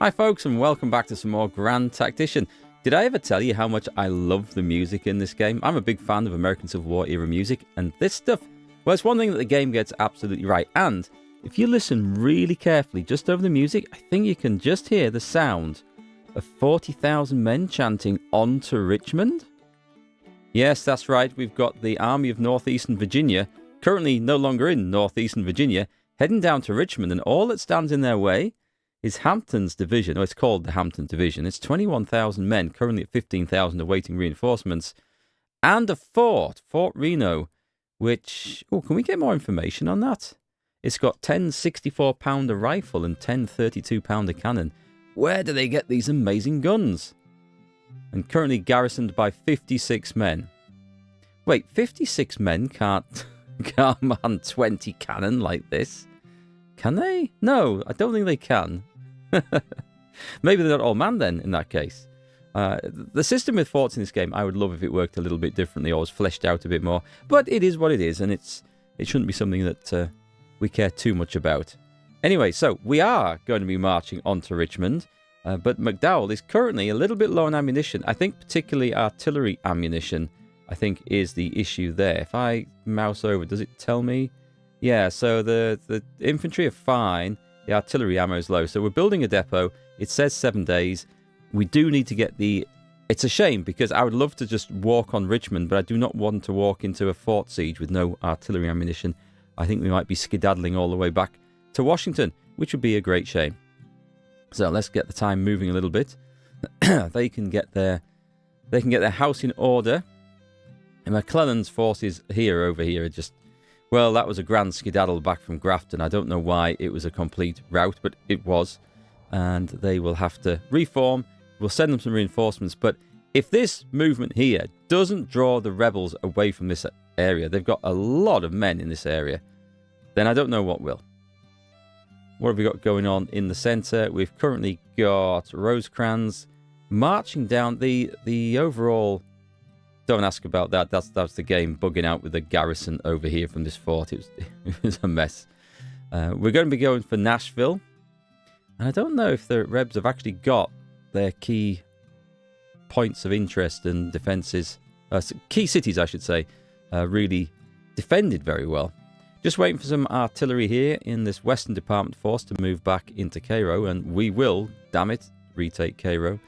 Hi folks, and welcome back to some more Grand Tactician. Did I ever tell you how much I love the music in this game? I'm a big fan of American Civil War era music, and this stuff, well, it's one thing that the game gets absolutely right. And if you listen really carefully just over the music, I think you can just hear the sound of 40,000 men chanting "On to Richmond." Yes, that's right, we've got the Army of Northeastern Virginia, currently no longer in Northeastern Virginia, heading down to Richmond, and all that stands in their way is Hampton's division, or it's called the Hampton Division. It's 21,000 men, currently at 15,000 awaiting reinforcements, and a fort, Fort Reno, which, oh, can we get more information on that? It's got 10 64-pounder rifle and 10 32-pounder cannon. Where do they get these amazing guns? And currently garrisoned by 56 men. Wait, 56 men can't man 20 cannon like this? Can they? No, I don't think they can. Maybe they're not all manned then, in that case. The system with forts in this game, I would love if it worked a little bit differently or was fleshed out a bit more. But it is what it is, and it shouldn't be something that we care too much about. Anyway, so we are going to be marching on to Richmond, but McDowell is currently a little bit low on ammunition. I think particularly artillery ammunition, I think, is the issue there. If I mouse over, does it tell me? Yeah, so the infantry are fine. The artillery ammo is low. So we're building a depot. It says 7 days. We do need to get the... It's a shame because I would love to just walk on Richmond, but I do not want to walk into a fort siege with no artillery ammunition. I think we might be skedaddling all the way back to Washington, which would be a great shame. So let's get the time moving a little bit. They can get their house in order. And McClellan's forces over here are just... Well, that was a grand skedaddle back from Grafton. I don't know why it was a complete rout, but it was. And they will have to reform. We'll send them some reinforcements. But if this movement here doesn't draw the rebels away from this area, they've got a lot of men in this area, then I don't know what will. What have we got going on in the centre? We've currently got Rosecrans marching down the overall... Don't ask about that. That's the game bugging out with the garrison over here from this fort. It was a mess. We're going to be going for Nashville. And I don't know if the Rebs have actually got their key points of interest and defences, key cities, I should say, really defended very well. Just waiting for some artillery here in this Western Department force to move back into Cairo, and we will, damn it, retake Cairo.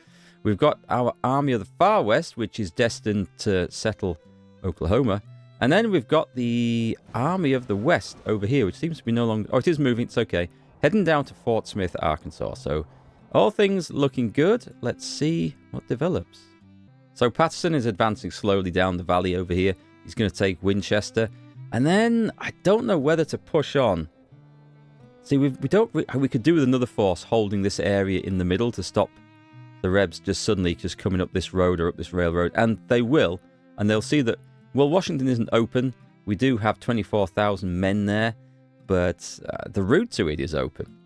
We've got our Army of the Far West, which is destined to settle Oklahoma. And then we've got the Army of the West over here, which seems to be no longer... Oh, it is moving. It's okay. Heading down to Fort Smith, Arkansas. So all things looking good. Let's see what develops. So Patterson is advancing slowly down the valley over here. He's going to take Winchester. And then I don't know whether to push on. See, we could do with another force holding this area in the middle to stop the Rebs just suddenly just coming up this road or up this railroad, and they will, and they'll see that, well, Washington isn't open. We do have 24,000 men there, but the route to it is open.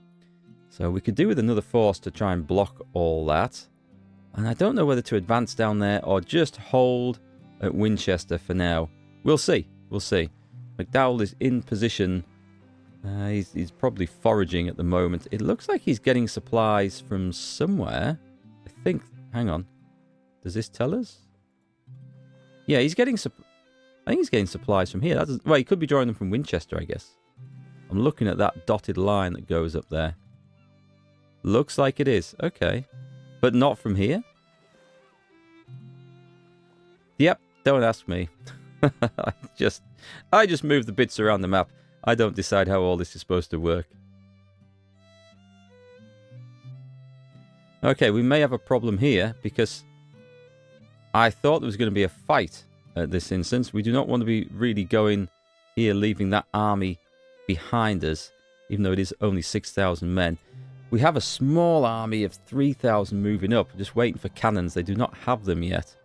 So we could do with another force to try and block all that. And I don't know whether to advance down there or just hold at Winchester for now. We'll see. We'll see. McDowell is in position. He's probably foraging at the moment. It looks like he's getting supplies from somewhere. I think, hang on, does this tell us? Yeah, he's getting, I think he's getting supplies from here. Well, he could be drawing them from Winchester, I guess. I'm looking at that dotted line that goes up there. Looks like it is, okay. But not from here? Yep, don't ask me. I just move the bits around the map. I don't decide how all this is supposed to work. Okay, we may have a problem here because I thought there was going to be a fight at this instance. We do not want to be really going here, leaving that army behind us, even though it is only 6,000 men. We have a small army of 3,000 moving up, just waiting for cannons. They do not have them yet.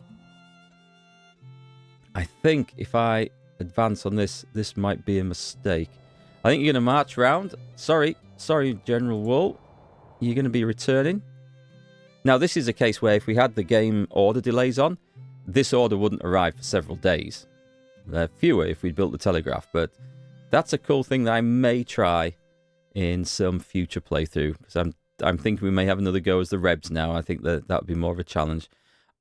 I think if I advance on this might be a mistake. I think you're going to march round. Sorry, General Wool. You're going to be returning. Now, this is a case where if we had the game order delays on, this order wouldn't arrive for several days. Fewer if we'd built the telegraph, but that's a cool thing that I may try in some future playthrough, because I'm I'm thinking we may have another go as the Rebs now. I think that would be more of a challenge.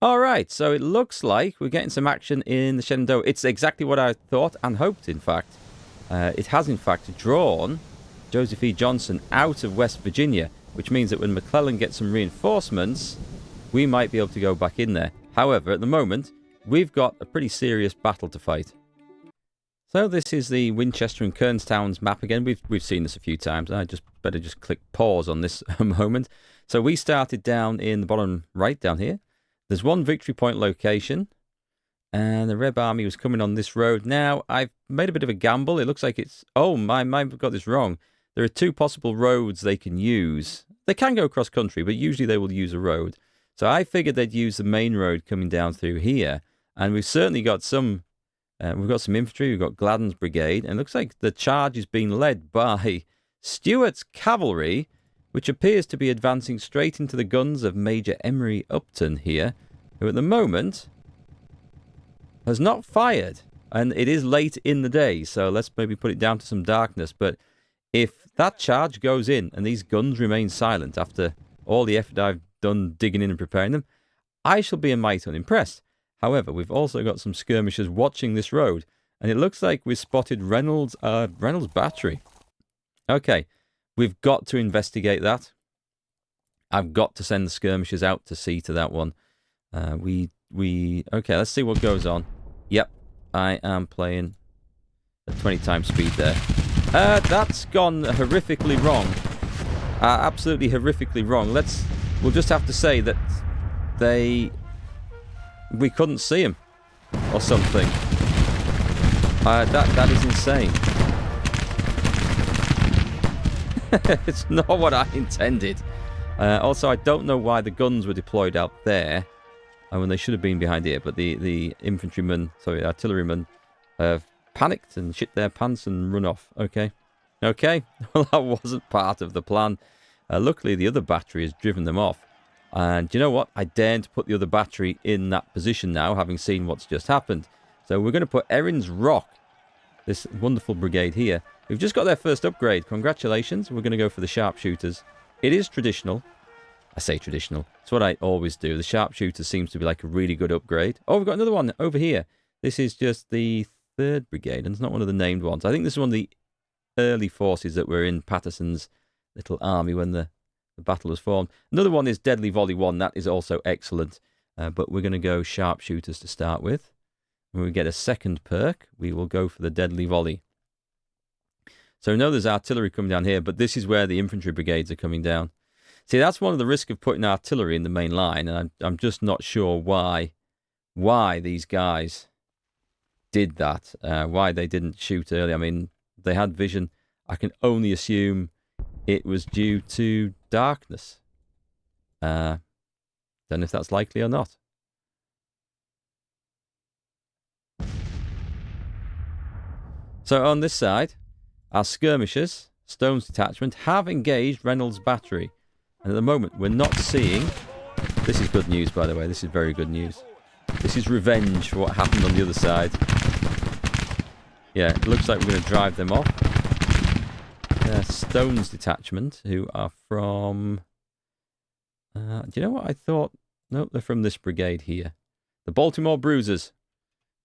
All right, so it looks like we're getting some action in the Shenandoah. It's exactly what I thought and hoped, in fact. It has, in fact, drawn Joseph E. Johnson out of West Virginia, which means that when McClellan gets some reinforcements, we might be able to go back in there. However, at the moment, we've got a pretty serious battle to fight. So this is the Winchester and Kernstown's map again. We've seen this a few times. I better just click pause on this a moment. So we started down in the bottom right down here. There's one victory point location, and the Reb army was coming on this road. Now, I've made a bit of a gamble. It looks like it's... Oh, I've got this wrong. There are two possible roads they can use. They can go cross country, but usually they will use a road. So I figured they'd use the main road coming down through here, and we've certainly got some... we've got some infantry. We've got Gladden's brigade, and it looks like the charge is being led by Stuart's cavalry, which appears to be advancing straight into the guns of Major Emery Upton here, who at the moment has not fired. And it is late in the day, so let's maybe put it down to some darkness. But if that charge goes in and these guns remain silent after all the effort I've done digging in and preparing them, I shall be a mite unimpressed. However, we've also got some skirmishers watching this road, and it looks like we've spotted Reynolds' battery. Okay, we've got to investigate that. I've got to send the skirmishers out to see to that one. Okay, let's see what goes on. Yep, I am playing at 20 times speed there. That's gone horrifically wrong. Absolutely horrifically wrong. We'll just have to say that we couldn't see him or something. That is insane. It's not what I intended. Also, I don't know why the guns were deployed out there when they should have been behind here, but the artillerymen have panicked and shit their pants and run off. Okay, well, that wasn't part of the plan. Luckily, the other battery has driven them off. And you know what? I daren't put the other battery in that position now, having seen what's just happened. So we're going to put Erin's Rock, this wonderful brigade here. We've just got their first upgrade. Congratulations. We're going to go for the sharpshooters. It is traditional. I say traditional. It's what I always do. The sharpshooter seems to be like a really good upgrade. Oh, we've got another one over here. This is just the 3rd Brigade, and it's not one of the named ones. I think this is one of the early forces that were in Patterson's little army when the battle was formed. Another one is Deadly Volley 1. That is also excellent. But we're going to go sharpshooters to start with. When we get a second perk, we will go for the Deadly Volley. So we know there's artillery coming down here, but this is where the infantry brigades are coming down. See, that's one of the risks of putting artillery in the main line, and I'm just not sure why these guys did that, why they didn't shoot early. I mean, they had vision. I can only assume it was due to darkness. Don't know if that's likely or not. So on this side, our skirmishers, Stone's detachment, have engaged Reynolds' battery. And at the moment, we're not seeing... This is good news, by the way. This is very good news. This is revenge for what happened on the other side. Yeah, it looks like we're going to drive them off. Stone's detachment, who are from... do you know what I thought? Nope, they're from this brigade here. The Baltimore Bruisers,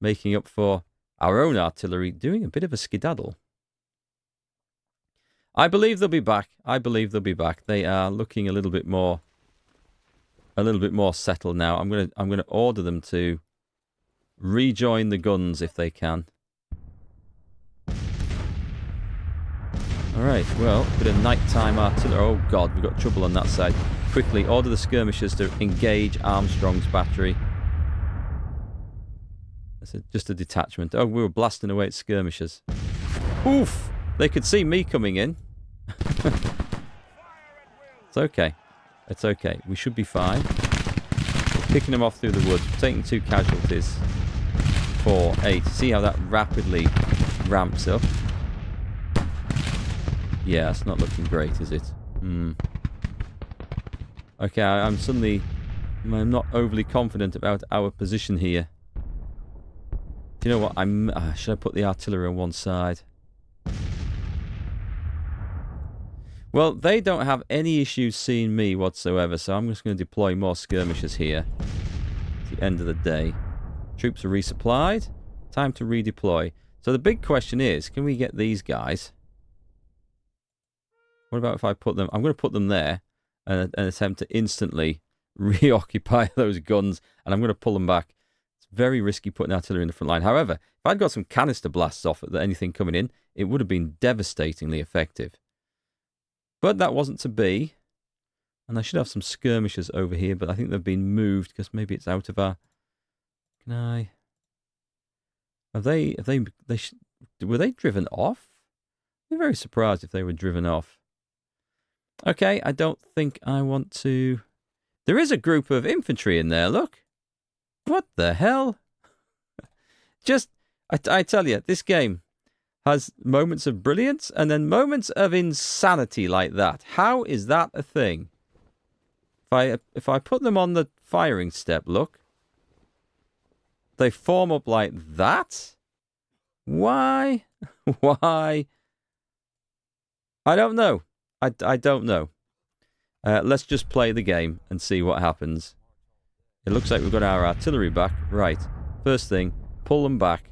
making up for our own artillery, doing a bit of a skedaddle. I believe they'll be back. They are looking a little bit more settled now. I'm gonna order them to rejoin the guns if they can. All right. Well, a bit of nighttime artillery. Oh God, we've got trouble on that side. Quickly order the skirmishers to engage Armstrong's battery. That's just a detachment. Oh, we were blasting away at skirmishers. Oof! They could see me coming in. It's okay. It's okay. We should be fine. We're picking them off through the woods. We're taking 2 casualties. 4, 8. See how that rapidly ramps up? Yeah, it's not looking great, is it? Okay, I'm not overly confident about our position here. Do you know what? Should I put the artillery on one side? Well, they don't have any issues seeing me whatsoever, so I'm just going to deploy more skirmishers here. At the end of the day. Troops are resupplied. Time to redeploy. So the big question is, can we get these guys? What about if I put them... I'm going to put them there and attempt to instantly reoccupy those guns, and I'm going to pull them back. It's very risky putting artillery in the front line. However, if I'd got some canister blasts off at anything coming in, it would have been devastatingly effective. But that wasn't to be. And I should have some skirmishers over here, but I think they've been moved because maybe it's out of our... Can I... Were they driven off? I'd be very surprised if they were driven off. Okay, I don't think I want to... There is a group of infantry in there, look. What the hell? Just, I tell you, this game has moments of brilliance and then moments of insanity like that. How is that a thing? If I put them on the firing step, look. They form up like that? Why? Why? I don't know. I don't know. Let's just play the game and see what happens. It looks like we've got our artillery back. Right. First thing, pull them back.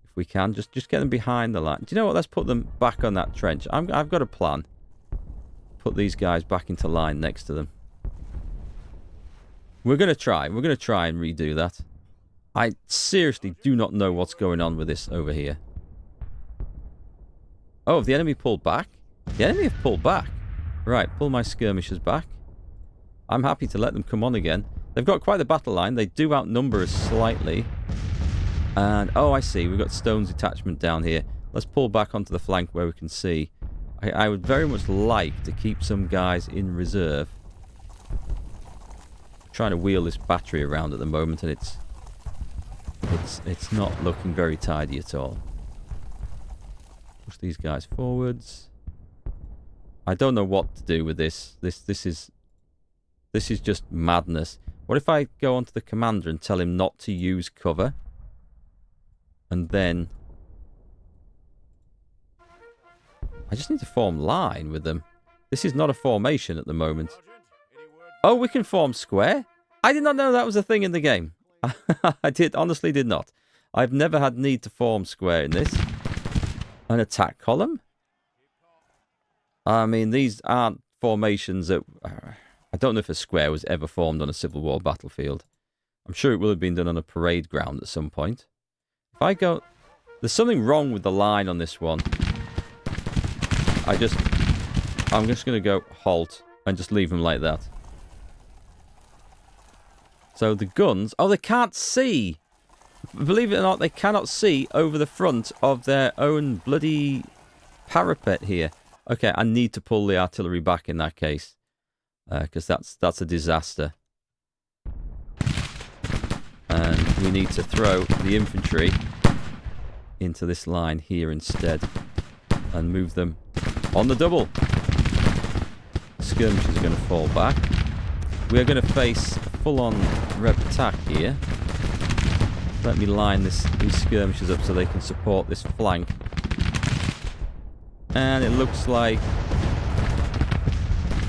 If we can, just get them behind the line. Do you know what? Let's put them back on that trench. I've got a plan. Put these guys back into line next to them. We're going to try. We're going to try and redo that. I seriously do not know what's going on with this over here. Oh, have the enemy pulled back? The enemy have pulled back. Right, pull my skirmishers back. I'm happy to let them come on again. They've got quite the battle line. They do outnumber us slightly. And, oh, I see. We've got Stone's detachment down here. Let's pull back onto the flank where we can see. I would very much like to keep some guys in reserve. I'm trying to wheel this battery around at the moment, and it's not looking very tidy at all. Push these guys forwards. I don't know what to do with this. This is just madness. What if I go onto the commander and tell him not to use cover? And then... I just need to form line with them. This is not a formation at the moment. Oh, we can form square? I did not know that was a thing in the game. I honestly did not. I've never had need to form square in this. An attack column? I mean, these aren't formations that... I don't know if a square was ever formed on a Civil War battlefield. I'm sure it will have been done on a parade ground at some point. If I go... There's something wrong with the line on this one. I'm just going to go halt and just leave them like that. So the guns... Oh, they can't see! Believe it or not, they cannot see over the front of their own bloody parapet here. Okay, I need to pull the artillery back in that case. Because that's a disaster. And we need to throw the infantry into this line here instead. And move them on the double. Skirmishers are going to fall back. We are going to face a full-on rep attack here. Let me line these skirmishers up so they can support this flank. And it looks like...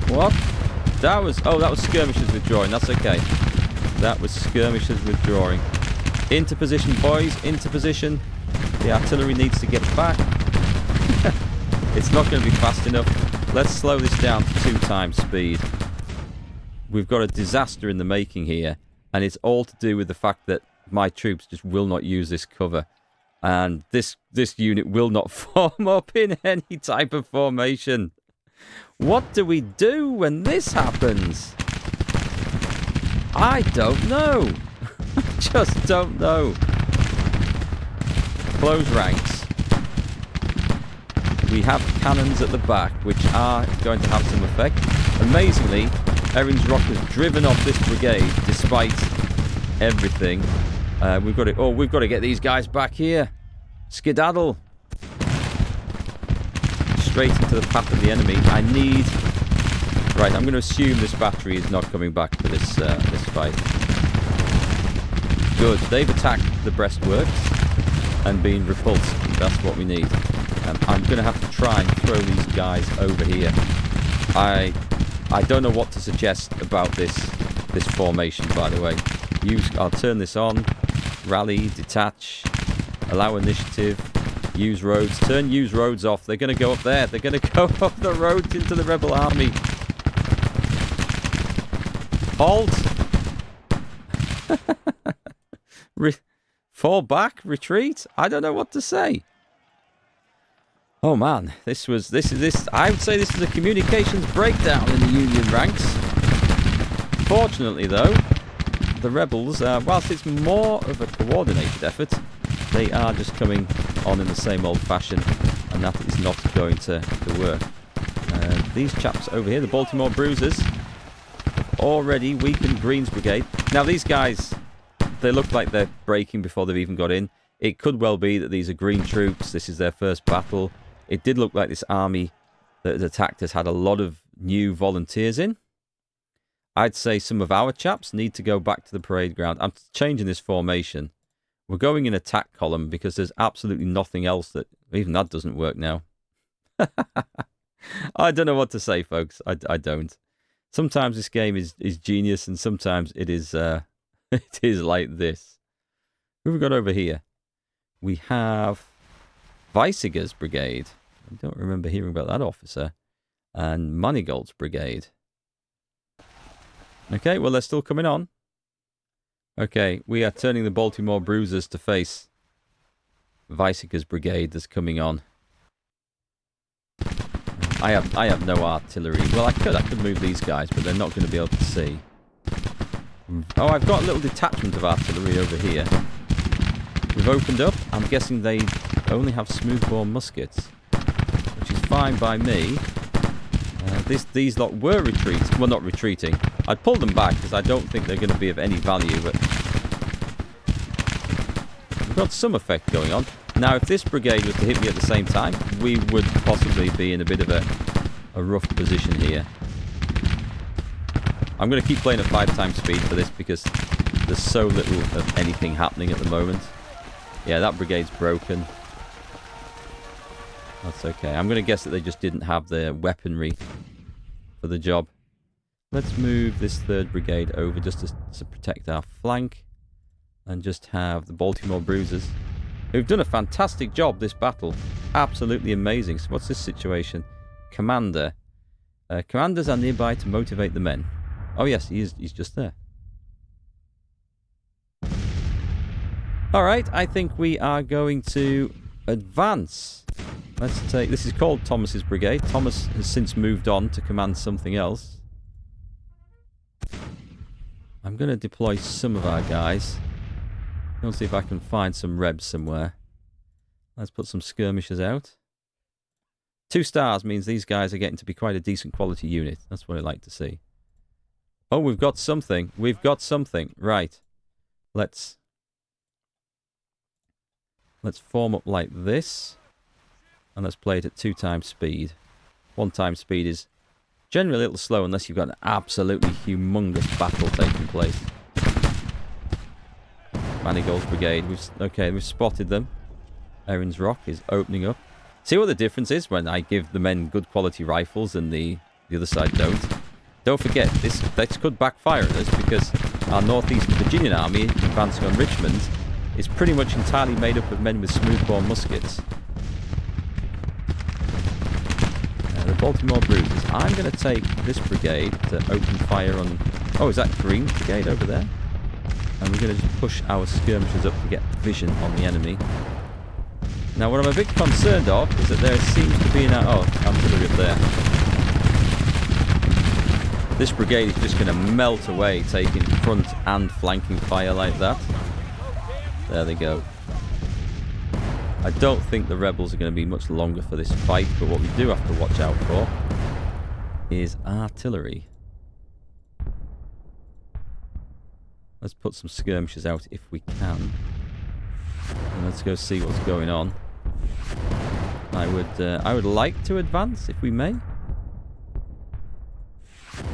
What? That was skirmishers withdrawing. That's okay. That was skirmishers withdrawing. Into position, boys. Into position. The artillery needs to get back. It's not going to be fast enough. Let's slow this down to 2 times speed. We've got a disaster in the making here. And it's all to do with the fact that my troops just will not use this cover. And this unit will not form up in any type of formation. What do we do when this happens? I don't know. I just don't know. Close ranks. We have cannons at the back, which are going to have some effect. Amazingly, Erin's Rock has driven off this brigade despite everything. We've got to get these guys back here. Skedaddle. Straight into the path of the enemy. I need... Right, I'm going to assume this battery is not coming back for this fight. Good. They've attacked the breastworks and been repulsed. That's what we need. I'm going to have to try and throw these guys over here. I don't know what to suggest about this formation, by the way. I'll turn this on. Rally, detach, allow initiative, use roads. Turn use roads off. They're going to go up there. They're going to go up the roads into the rebel army. Halt. Fall back, retreat. I don't know what to say. Oh man, this. I would say this is a communications breakdown in the Union ranks. Fortunately, though, the rebels, whilst it's more of a coordinated effort, they are just coming on in the same old fashion, and that is not going to work. These chaps over here, the Baltimore Bruisers, have already weakened Green's brigade. Now these guys, they look like they're breaking before they've even got in. It could well be that these are Green troops. This is their first battle. It did look like this army that attacked us had a lot of new volunteers in. I'd say some of our chaps need to go back to the parade ground. I'm changing this formation. We're going in attack column because there's absolutely nothing else that... Even that doesn't work now. I don't know what to say, folks. I don't. Sometimes this game is genius and sometimes it is it is like this. Who have we got over here? We have Weisiger's brigade. I don't remember hearing about that officer. And Manigault's brigade. Okay, well, they're still coming on. Okay, we are turning the Baltimore Bruisers to face Weisiger's brigade that's coming on. I have no artillery. Well, I could move these guys, but they're not going to be able to see. Oh, I've got a little detachment of artillery over here. We've opened up. I'm guessing they only have smoothbore muskets, which is fine by me. These lot were retreating. Well, not retreating. I'd pull them back because I don't think they're going to be of any value, but we've got some effect going on. Now, if this brigade was to hit me at the same time, we would possibly be in a bit of a rough position here. I'm going to keep playing at 5 times speed for this because there's so little of anything happening at the moment. Yeah, that brigade's broken. That's okay. I'm going to guess that they just didn't have the weaponry for the job. Let's move this 3rd brigade over just to protect our flank. And just have the Baltimore Bruisers, who've done a fantastic job this battle. Absolutely amazing. So what's this situation? Commander. Commanders are nearby to motivate the men. Oh yes, he's just there. Alright, I think we are going to advance. Let's take... This is called Thomas's brigade. Thomas has since moved on to command something else. I'm going to deploy some of our guys. Let's see if I can find some rebs somewhere. Let's put some skirmishers out. 2 stars means these guys are getting to be quite a decent quality unit. That's what I like to see. Oh, we've got something. We've got something. Right. Let's form up like this. And let's play it at 2 times speed. 1 time speed is generally a little slow unless you've got an absolutely humongous battle taking place. Manigault's brigade. We've spotted them. Erin's Rock is opening up. See what the difference is when I give the men good quality rifles and the other side don't. Don't forget, this could backfire at us because our northeastern Virginian army advancing on Richmond is pretty much entirely made up of men with smoothbore muskets. The Baltimore Bruisers. I'm going to take this brigade to open fire on... Oh, is that Green brigade over there? And we're going to just push our skirmishers up to get vision on the enemy. Now, what I'm a bit concerned of is that there seems to be an... Oh, artillery up there. This brigade is just going to melt away, taking front and flanking fire like that. There they go. I don't think the rebels are going to be much longer for this fight, but what we do have to watch out for is artillery. Let's put some skirmishers out if we can. And let's go see what's going on. I would like to advance if we may.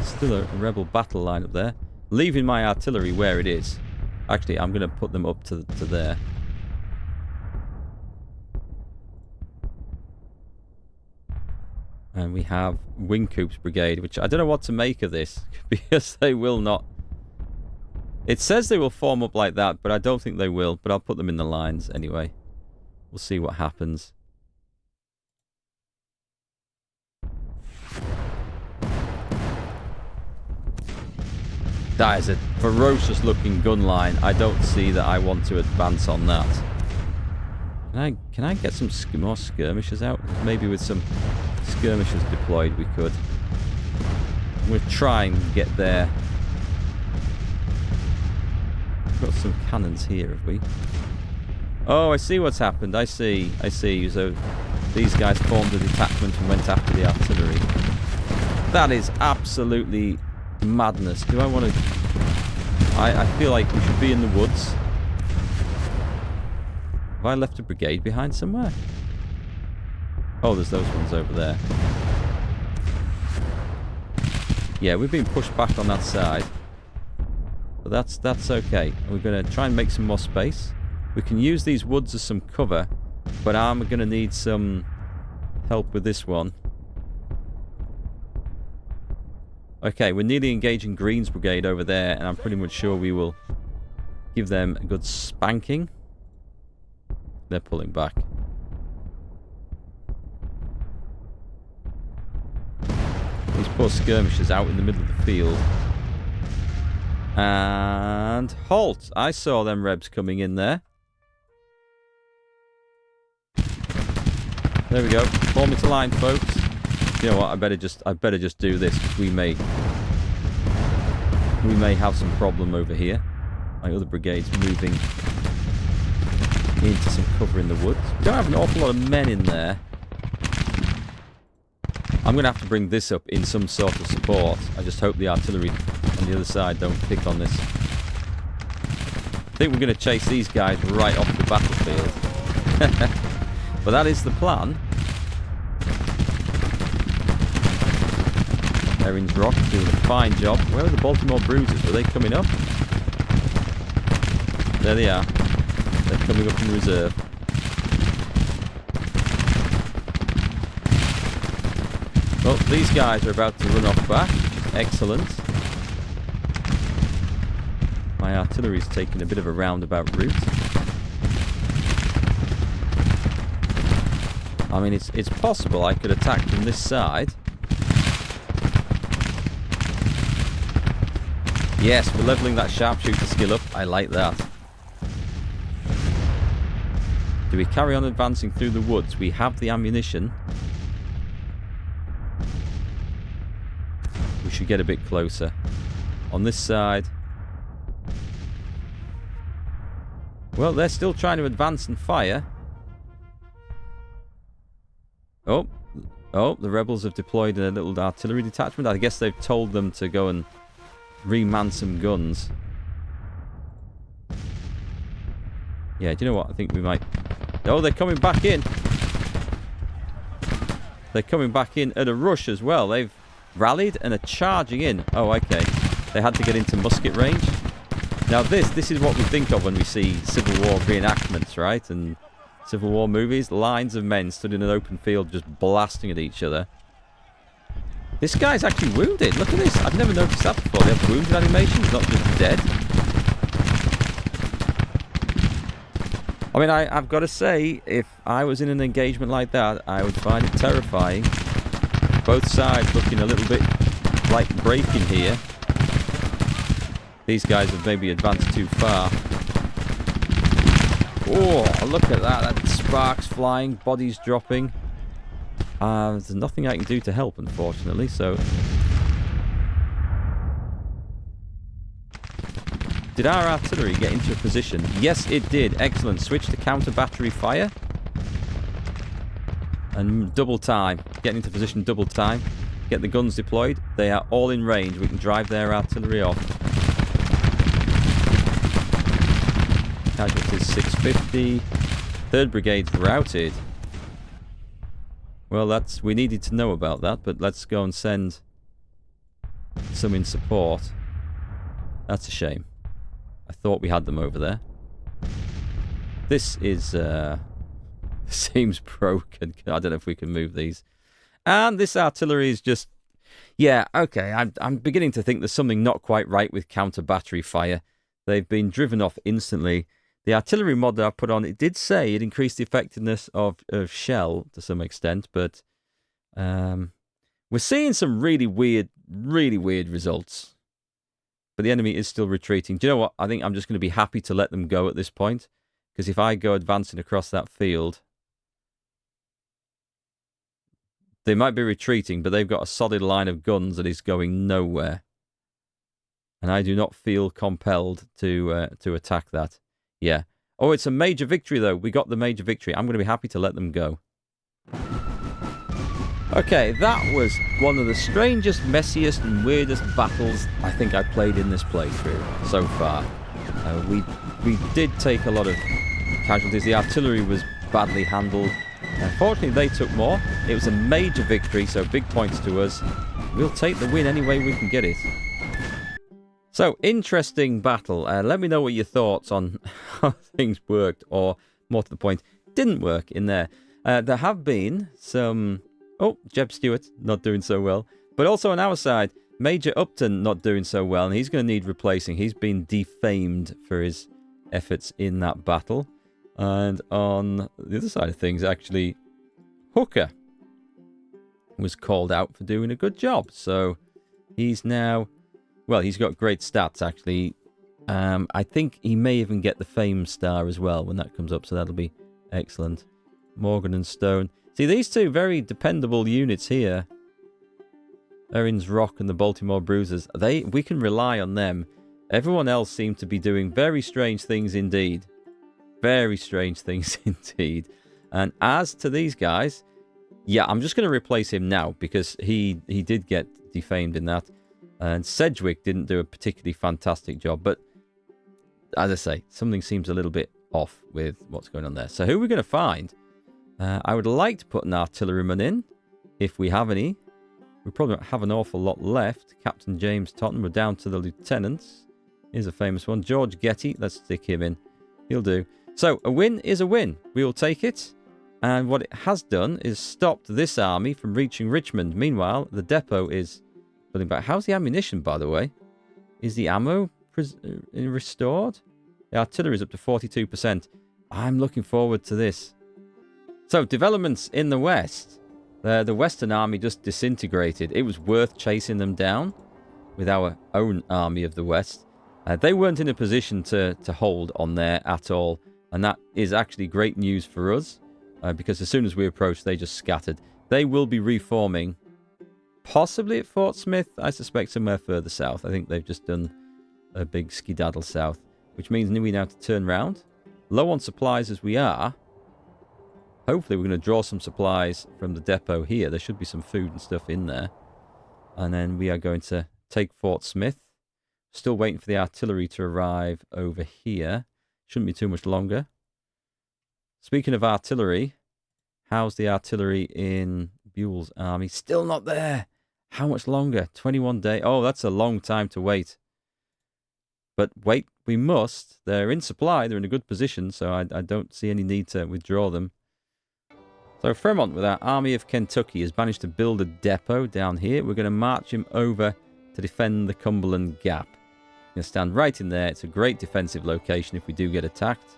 Still a rebel battle line up there. Leaving my artillery where it is. Actually, I'm going to put them up to there. And we have Wincoop's brigade, which I don't know what to make of this, because they will not... It says they will form up like that, but I don't think they will. But I'll put them in the lines anyway. We'll see what happens. That is a ferocious looking gun line. I don't see that I want to advance on that. Can I get some more skirmishers out? Maybe with some skirmishers deployed we could. We'll try and get there. We've got some cannons here, have we? Oh, I see what's happened. I see. So these guys formed a detachment and went after the artillery. That is absolutely madness. Do I want to... I feel like we should be in the woods. Have I left a brigade behind somewhere? Oh, there's those ones over there. Yeah, we've been pushed back on that side. But that's okay. We're going to try and make some more space. We can use these woods as some cover, but I'm going to need some help with this one. Okay, we're nearly engaging Green's brigade over there, and I'm pretty much sure we will give them a good spanking. They're pulling back. These poor skirmishers out in the middle of the field. And halt! I saw them Rebs coming in there. There we go. Form into line, folks. You know what? I better just do this, because we may have some problem over here. My other brigade's moving into some cover in the woods. We don't have an awful lot of men in there. I'm going to have to bring this up in some sort of support. I just hope the artillery on the other side don't pick on this. I think we're going to chase these guys right off the battlefield. But that is the plan. Erin's Rock doing a fine job. Where are the Baltimore Bruisers? Were they coming up? There they are. They're coming up in reserve. Well, these guys are about to run off back. Excellent. My artillery's taking a bit of a roundabout route. I mean, it's possible I could attack from this side. Yes, we're leveling that sharpshooter skill up. I like that. Do we carry on advancing through the woods? We have the ammunition. We should get a bit closer. On this side. Well, they're still trying to advance and fire. Oh, the rebels have deployed a little artillery detachment. I guess they've told them to go and reman some guns. Yeah, do you know what? I think we might... Oh, they're coming back in. They're coming back in at a rush as well. They've rallied and are charging in. Oh, okay. They had to get into musket range. Now this is what we think of when we see Civil War reenactments, right? And Civil War movies. Lines of men stood in an open field just blasting at each other. This guy's actually wounded. Look at this. I've never noticed that before. They have wounded animations, not just dead. I mean, I've got to say, if I was in an engagement like that, I would find it terrifying. Both sides looking a little bit like breaking here. These guys have maybe advanced too far. Oh, look at that. That sparks flying, bodies dropping. There's nothing I can do to help, unfortunately, so... Did our artillery get into a position? Yes, it did. Excellent. Switch to counter-battery fire. And double time. Get into position double time. Get the guns deployed. They are all in range. We can drive their artillery off. Casualties 650. 3rd Brigade's routed. Well, we needed to know about that, but let's go and send some in support. That's a shame. I thought we had them over there. This is... seems broken. I don't know if we can move these. And this artillery is just... Yeah, okay, I'm beginning to think there's something not quite right with counter-battery fire. They've been driven off instantly. The artillery mod that I put on, it did say it increased the effectiveness of shell to some extent, but we're seeing some really weird results. But the enemy is still retreating. Do you know what? I think I'm just going to be happy to let them go at this point, because if I go advancing across that field, they might be retreating, but they've got a solid line of guns that is going nowhere. And I do not feel compelled to attack that. Yeah. Oh, it's a major victory, though. We got the major victory. I'm going to be happy to let them go. Okay, that was one of the strangest, messiest, and weirdest battles I think I played in this playthrough so far. We did take a lot of casualties. The artillery was badly handled. Unfortunately, they took more. It was a major victory, so big points to us. We'll take the win any way we can get it. So, interesting battle. Let me know what your thoughts on how things worked, or more to the point, didn't work in there. There have been some... Oh, Jeb Stewart not doing so well. But also on our side, Major Upton not doing so well, and he's going to need replacing. He's been defamed for his efforts in that battle. And on the other side of things, actually, Hooker was called out for doing a good job. So he's now... Well, he's got great stats, actually. I think he may even get the Fame Star as well when that comes up, so that'll be excellent. Morgan and Stone. See, these two very dependable units here. Erin's Rock and the Baltimore Bruisers. We can rely on them. Everyone else seemed to be doing very strange things indeed. Very strange things indeed. And as to these guys, yeah, I'm just going to replace him now because he did get defamed in that. And Sedgwick didn't do a particularly fantastic job. But as I say, something seems a little bit off with what's going on there. So who are we going to find? I would like to put an artilleryman in, if we have any. We probably don't have an awful lot left. Captain James Tottenham, we're down to the lieutenants. Here's a famous one. George Getty, let's stick him in. He'll do. So, a win is a win. We will take it. And what it has done is stopped this army from reaching Richmond. Meanwhile, the depot is building back. How's the ammunition, by the way? Is the ammo restored? The artillery is up to 42%. I'm looking forward to this. So, developments in the west. The Western army just disintegrated. It was worth chasing them down with our own army of the west. They weren't in a position to hold on there at all. And that is actually great news for us. Because as soon as we approached, they just scattered. They will be reforming. Possibly at Fort Smith. I suspect somewhere further south. I think they've just done a big skedaddle south. Which means we now have to turn round. Low on supplies as we are. Hopefully we're going to draw some supplies from the depot here. There should be some food and stuff in there. And then we are going to take Fort Smith. Still waiting for the artillery to arrive over here. Shouldn't be too much longer. Speaking of artillery, how's the artillery in Buell's army? Still not there. How much longer? 21 days. Oh, that's a long time to wait. But wait, we must. They're in supply. They're in a good position, so I don't see any need to withdraw them. So Fremont, with our Army of Kentucky, has managed to build a depot down here. We're going to march him over to defend the Cumberland Gap. Going to stand right in there. It's a great defensive location if we do get attacked.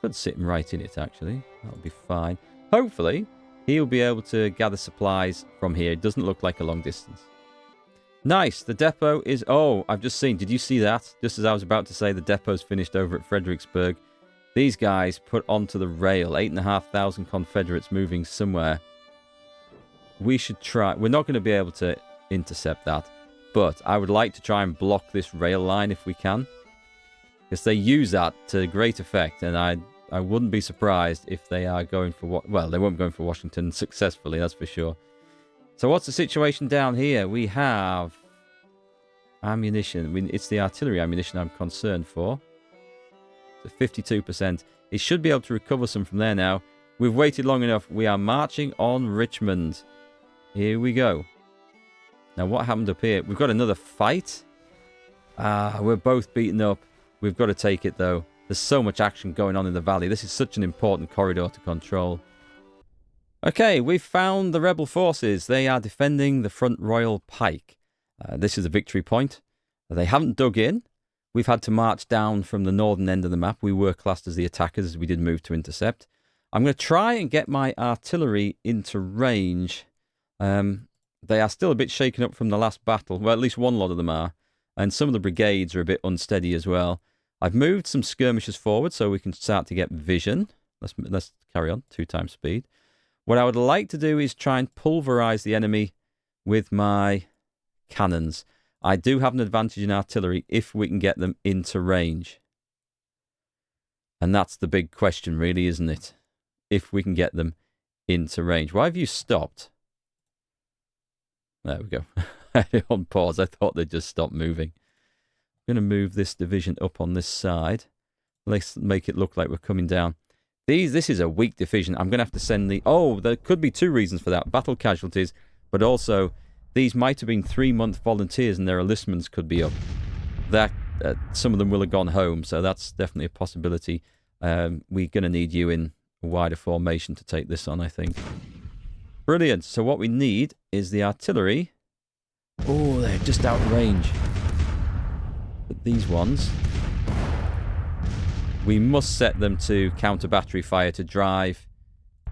Could sit him right in it, actually. That'll be fine. Hopefully, he'll be able to gather supplies from here. It doesn't look like a long distance. Nice. The depot is... Oh, I've just seen. Did you see that? Just as I was about to say, the depot's finished over at Fredericksburg. These guys put onto the rail 8,500 Confederates moving somewhere. We should try... We're not going to be able to intercept that. But I would like to try and block this rail line if we can. Because they use that to great effect. And I wouldn't be surprised if they are going for... Well, they won't be going for Washington successfully, that's for sure. So what's the situation down here? We have ammunition. I mean, it's the artillery ammunition I'm concerned for. 52%. It should be able to recover some from there now. We've waited long enough. We are marching on Richmond. Here we go. Now, what happened up here? We've got another fight. We're both beaten up. We've got to take it, though. There's so much action going on in the valley. This is such an important corridor to control. Okay, we've found the rebel forces. They are defending the front royal pike. This is a victory point. They haven't dug in. We've had to march down from the northern end of the map. We were classed as the attackers as we did move to intercept. I'm going to try and get my artillery into range. They are still a bit shaken up from the last battle. Well, at least one lot of them are. And some of the brigades are a bit unsteady as well. I've moved some skirmishers forward so we can start to get vision. Let's carry on, 2 times speed. What I would like to do is try and pulverize the enemy with my cannons. I do have an advantage in artillery if we can get them into range. And that's the big question, really, isn't it? If we can get them into range. Why have you stopped? There we go. On pause. I thought they'd just stop moving. I'm going to move this division up on this side. Let's make it look like we're coming down. This is a weak division. I'm going to have to send the... Oh, there could be 2 reasons for that. Battle casualties, but also these might have been 3-month volunteers and their enlistments could be up. Some of them will have gone home, so that's definitely a possibility. We're going to need you in a wider formation to take this on, I think. Brilliant. So what we need is the artillery. Oh, they're just out of range. But these ones... We must set them to counter battery fire to drive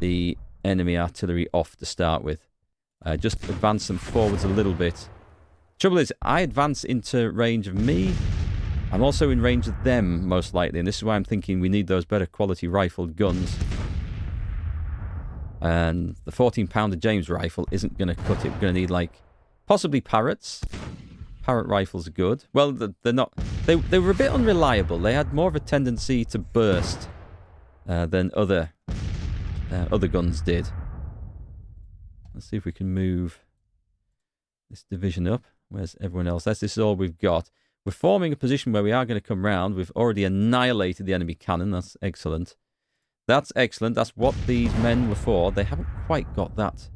the enemy artillery off to start with. Just advance them forwards a little bit. Trouble is, I advance into range of me. I'm also in range of them, most likely. And this is why I'm thinking we need those better quality rifled guns. And the 14-pounder James rifle isn't going to cut it. We're going to need, like, possibly parrots. Parrot rifles are good. Well, they're not... They were a bit unreliable. They had more of a tendency to burst than other guns did. Let's see if we can move this division up. Where's everyone else? This is all we've got. We're forming a position where we are going to come round. We've already annihilated the enemy cannon. That's excellent. That's excellent. That's what these men were for. They haven't quite got that.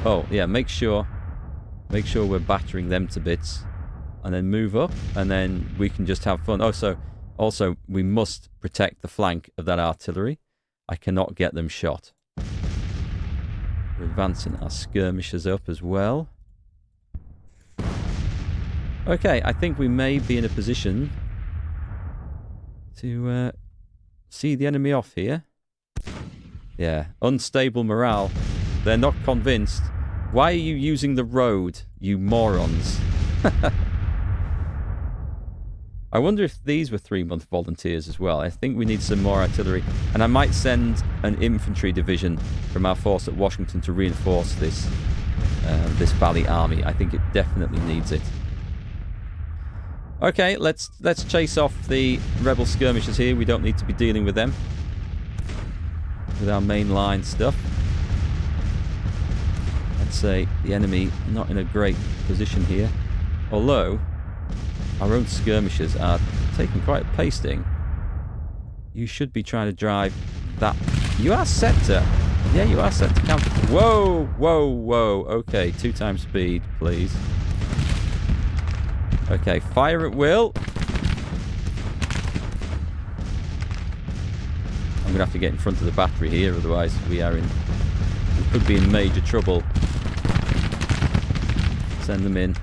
Oh, yeah, make sure we're battering them to bits. And then move up, and then we can just have fun. Oh, so also, we must protect the flank of that artillery. I cannot get them shot. We're advancing our skirmishers up as well. Okay, I think we may be in a position to see the enemy off here. Yeah, unstable morale. They're not convinced. Why are you using the road, you morons? I wonder if these were 3-month volunteers as well. I think we need some more artillery. And I might send an infantry division from our force at Washington to reinforce this Valley army. I think it definitely needs it. Okay, let's chase off the rebel skirmishers here. We don't need to be dealing with them. With our main line stuff. I'd say the enemy not in a great position here. Although... our own skirmishers are taking quite a pasting. You should be trying to drive that. You are set to... Yeah, you are set to counter... Whoa, whoa, whoa. Okay, 2 times speed, please. Okay, fire at will. I'm going to have to get in front of the battery here, otherwise we could be in major trouble. Send them in.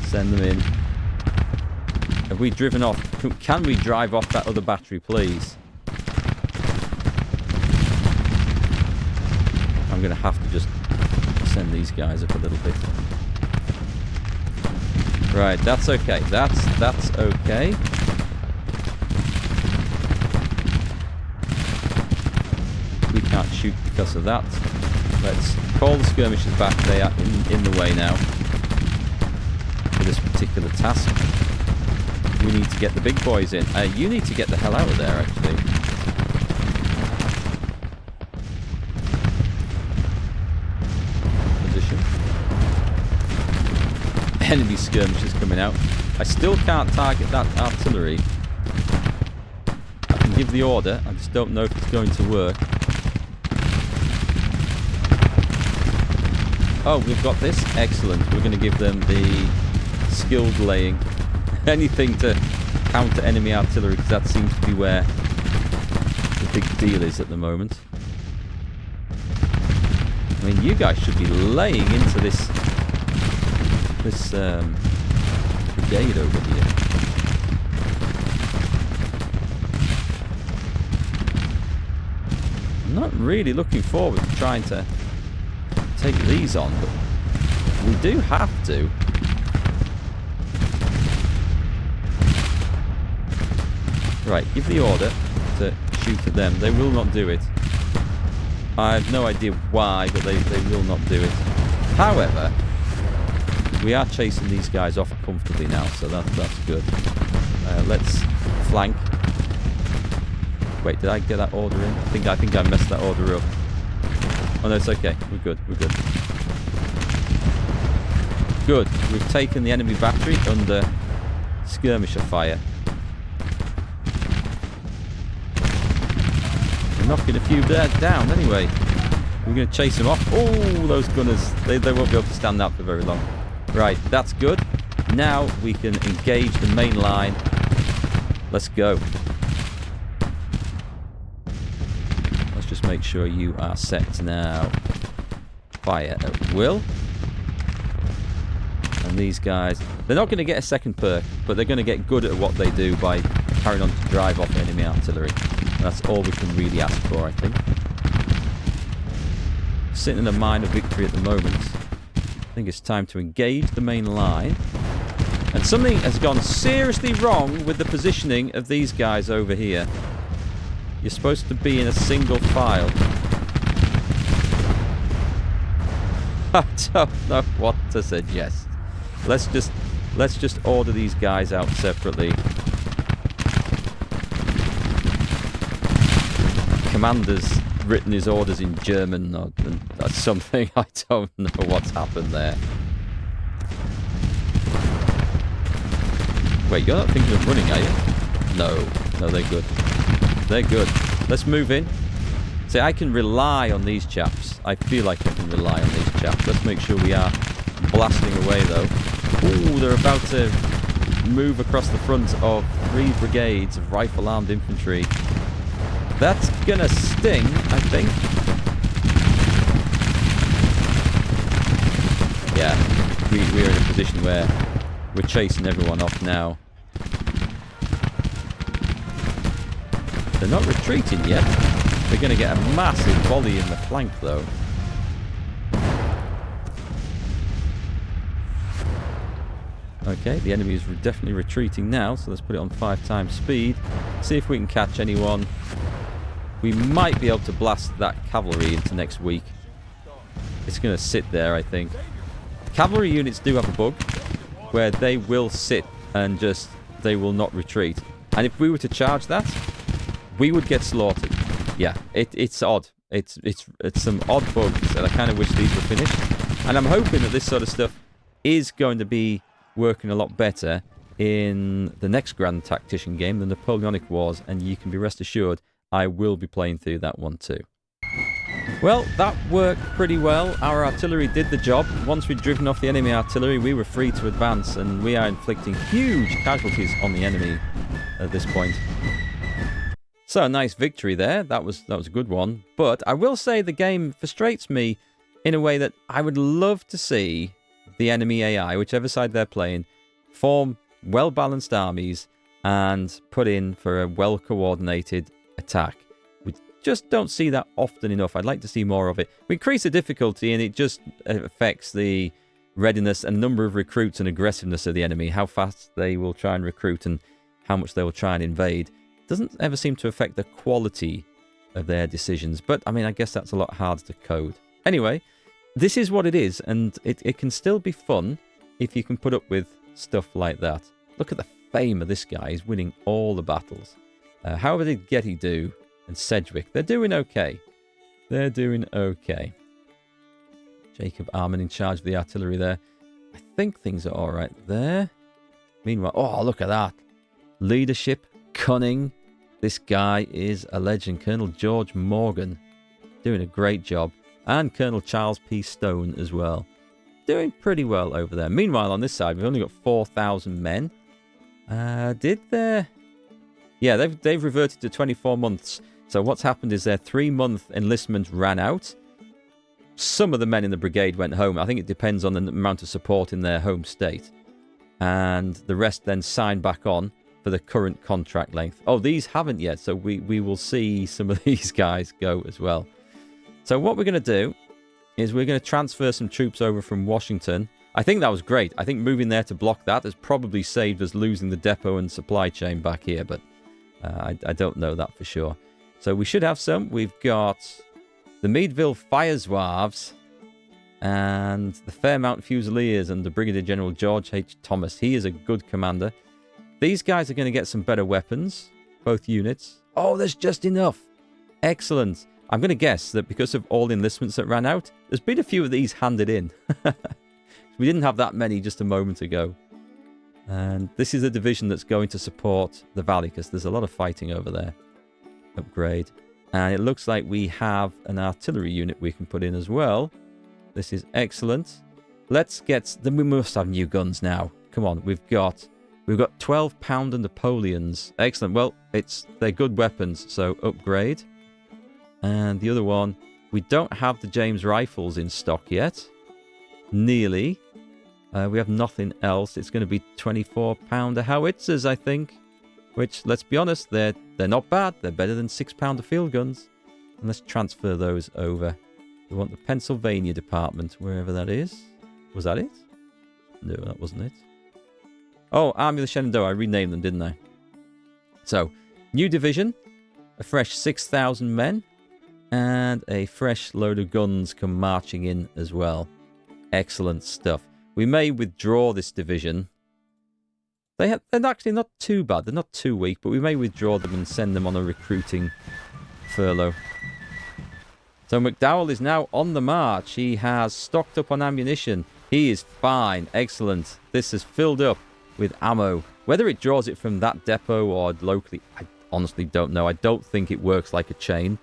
Send them in. Have we driven off? Can we drive off that other battery, please? I'm going to have to just send these guys up a little bit. Right, that's okay. That's okay. We can't shoot because of that. Let's call the skirmishers back. They are in the way now for this particular task. We need to get the big boys in. You need to get the hell out of there, actually. Position. Enemy skirmishers coming out. I still can't target that artillery. I can give the order. I just don't know if it's going to work. Oh, we've got this. Excellent. We're going to give them the skilled laying. Anything to counter enemy artillery, because that seems to be where the big deal is at the moment. mean, you guys should be laying into this brigade over here. I'm not really looking forward to trying to take these on, but we do have to. Right, give the order to shoot at them. They will not do it. I have no idea why, but they will not do it. However, we are chasing these guys off comfortably now, so that's good. Let's flank. Wait, did I get that order in? I think I messed that order up. Oh no, it's okay. We're good. We're good. Good. We've taken the enemy battery under skirmisher fire. We're knocking a few down anyway. We're going to chase them off. Oh, those gunners. They won't be able to stand that for very long. Right, that's good. Now we can engage the main line. Let's go. Let's just make sure you are set now. Fire at will. And these guys, they're not going to get a second perk, but they're going to get good at what they do by carrying on to drive off enemy artillery. And that's all we can really ask for, I think. Sitting in a minor victory at the moment. I think it's time to engage the main line. And something has gone seriously wrong with the positioning of these guys over here. You're supposed to be in a single file. I don't know what to suggest. Let's just order these guys out separately. Commander's written his orders in German or something. I don't know what's happened there. Wait, you're not thinking of running, are you? No, they're good. They're good. Let's move in. See, I can rely on these chaps. I feel like I can rely on these chaps. Let's make sure we are blasting away, though. Ooh, they're about to move across the front of 3 brigades of rifle-armed infantry. That's gonna sting, I think. Yeah, we're in a position where we're chasing everyone off now. They're not retreating yet. They're going to get a massive volley in the flank, though. Okay, the enemy is definitely retreating now, so let's put it on 5 times speed. See if we can catch anyone. We might be able to blast that cavalry into next week. It's going to sit there, I think. Cavalry units do have a bug where they will sit and just, they will not retreat. And if we were to charge that, we would get slaughtered. Yeah, it's odd. It's some odd bugs, and I kind of wish these were finished. And I'm hoping that this sort of stuff is going to be working a lot better in the next Grand Tactician game, the Napoleonic Wars, and you can be rest assured I will be playing through that one too. Well, that worked pretty well. Our artillery did the job. Once we'd driven off the enemy artillery, we were free to advance, and we are inflicting huge casualties on the enemy at this point. So, a nice victory there. That was a good one. But I will say the game frustrates me in a way that I would love to see the enemy AI, whichever side they're playing, form well-balanced armies and put in for a well-coordinated attack. We just don't see that often enough. I'd like to see more of it. We increase the difficulty and it just affects the readiness and number of recruits and aggressiveness of the enemy, how fast they will try and recruit and how much they will try and invade. Doesn't ever seem to affect the quality of their decisions. But, I mean, I guess that's a lot harder to code. Anyway, this is what it is, and it can still be fun if you can put up with stuff like that. Look at the fame of this guy. He's winning all the battles. However did Getty do and Sedgwick? They're doing okay. They're doing okay. Jacob Armin in charge of the artillery there. I think things are all right there. Meanwhile, oh, look at that. Leadership, cunning. This guy is a legend. Colonel George Morgan doing a great job. And Colonel Charles P. Stone as well. Doing pretty well over there. Meanwhile, on this side, we've only got 4,000 men. Yeah, they've reverted to 24 months. So what's happened is their 3-month enlistment ran out. some of the men in the brigade went home. I think it depends on the amount of support in their home state. And the rest then signed back on for the current contract length. Oh, these haven't yet, so we will see some of these guys go as well. So what we're going to do is we're going to transfer some troops over from Washington. I think that was great. I think moving there to block that has probably saved us losing the depot and supply chain back here, but I don't know that for sure. So we should have some. We've got the Meadville Fire Zouaves and the Fairmount Fusiliers under Brigadier General George H. Thomas. He is a good commander. These guys are going to get some better weapons, both units. Oh, there's just enough. Excellent. I'm going to guess that because of all the enlistments that ran out, there's been a few of these handed in. We didn't have that many just a moment ago. And this is a division that's going to support the valley because there's a lot of fighting over there. Upgrade. And it looks like we have an artillery unit we can put in as well. This is excellent. Let's get... Then we must have new guns now. Come on, we've got 12-pounder Napoleons. Excellent. Well, they're good weapons, so upgrade. And the other one, we don't have the James rifles in stock yet. Nearly. We have nothing else. It's going to be 24-pounder howitzers, I think. Which, let's be honest, they're not bad. They're better than 6-pounder field guns. And let's transfer those over. We want the Pennsylvania department, wherever that is. Was that it? No, that wasn't it. Oh, Army of the Shenandoah. I renamed them, didn't I? So, new division. A fresh 6,000 men. And a fresh load of guns come marching in as well. Excellent stuff. We may withdraw this division. They're actually not too bad. They're not too weak, but we may withdraw them and send them on a recruiting furlough. So McDowell is now on the march. He has stocked up on ammunition. He is fine. Excellent. This is filled up with ammo. Whether it draws it from that depot or locally, I honestly don't know. I don't think it works like a chain.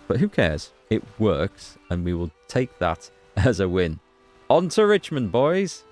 But who cares? It works, and we will take that as a win. On to Richmond, boys.